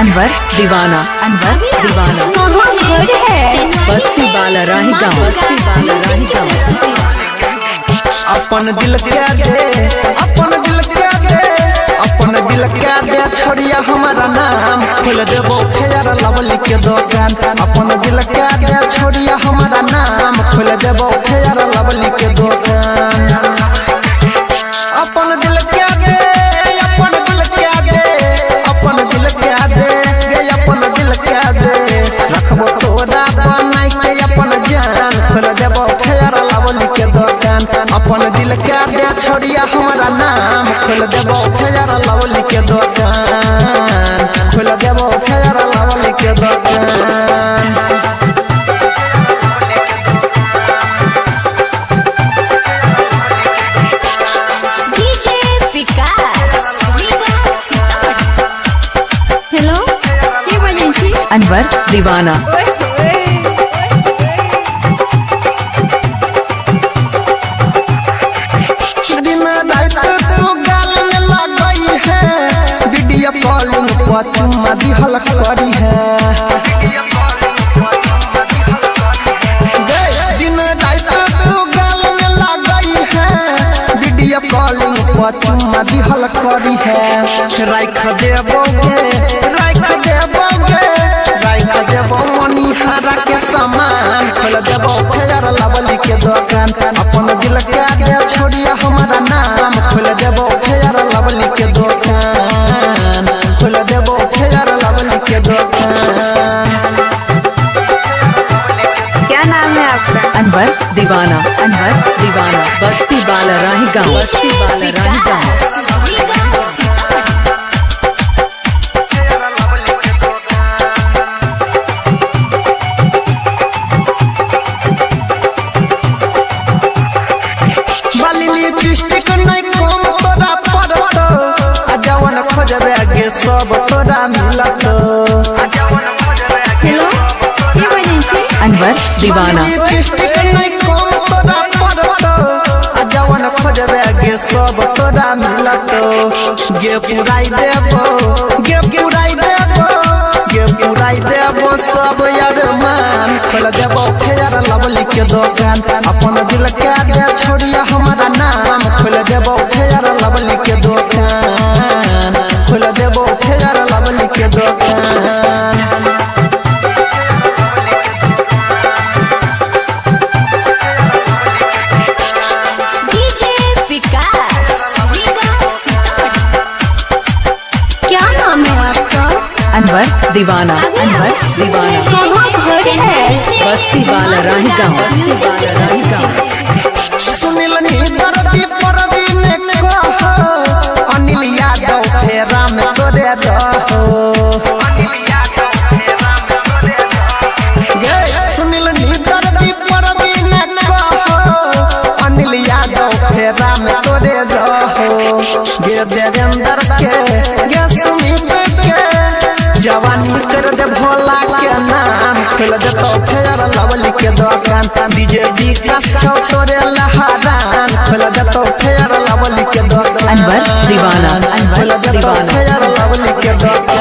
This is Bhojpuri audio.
अनवर दीवाना कहाँ घर है? बस्ती बाला राही गाँव अपन दिल क्या दे, अपन दिल क्या दे, अपन दिल क्या दे छोड़िया हमारा नाम खोल देबो फेयर लवली के दुकान। अपन दिल क्या दे छोड़िया हमारा नाम खोल देबो फेयर लवली के दुकान। अपन दिल क्या दे, अपन दिल क्या दे, अपन दिल क्या दे, अपन दिल क्या दे रखबो तोरा बनाई के अपन जान खोल देबो फेयर लवली के दुकान। अपन दिल क्या दे छोड़िया हमारा नाम खोल देबो फेयर लवली के दुकान, खोल देबो फेयर लवली के दुकान। हेलो, के बजे छी? अनवर दीवाना दिन रात तू गाल में लगई है, वीडियो कॉलिंग पर चुम्मा दिहल करी है। दिन रात तू गाल में लगई है, वीडियो कॉलिंग पर चुम्मा दिहल करी है। राख देबोगे, राख देबोगे, राख देबो मनिहारा के सामान खोल देबो फेयर लवली के दुकान। अपन दिल क्या दे छोड़िया हमारा नाम खोल देबो फेयर लवली के दुकान, खोल देबो फेयर लवली के दुकान। क्या नाम है आपका? अनवर दीवाना बस्ती बाला राही गाँव सब तोरा मिलत। हेलो, के बजे छी? अनवर दीवाना जवन खोजबे गे सब तोरा मिलत। गे पुराई देबो, गे पुराई देबो, गे पुराई देबो सब यार मान खोल देबो फेयर लवली के दुकान। अपन दिल क्या दे छोड़िया हमारा नाम खोल देबो फेयर लवली के दुकान, खोल देबो फेयर लवली के दुकान। क्या नाम है आपका? अनवर दीवाना कहाँ घर है? बस्ती बाला राही गाँव सुनिल नी दर्दी परवीन कहो, अनिल यादव फेरा में तोरे रहो। सुनिल नी दर्दी परवीन कहो, अनिल यादव फेरा में तोरे रहो। गे देवेंद्र के, गे सुमित के जवानी कर दे भोला के नाम खोल दे तो फेयर लवली के दुकान। डीजे विकास छौ तोरे लहरान खोल दे तो फेयर लवली के दुकान। अनवर दीवाना खोल दे तो फेयर लवली के दुकान।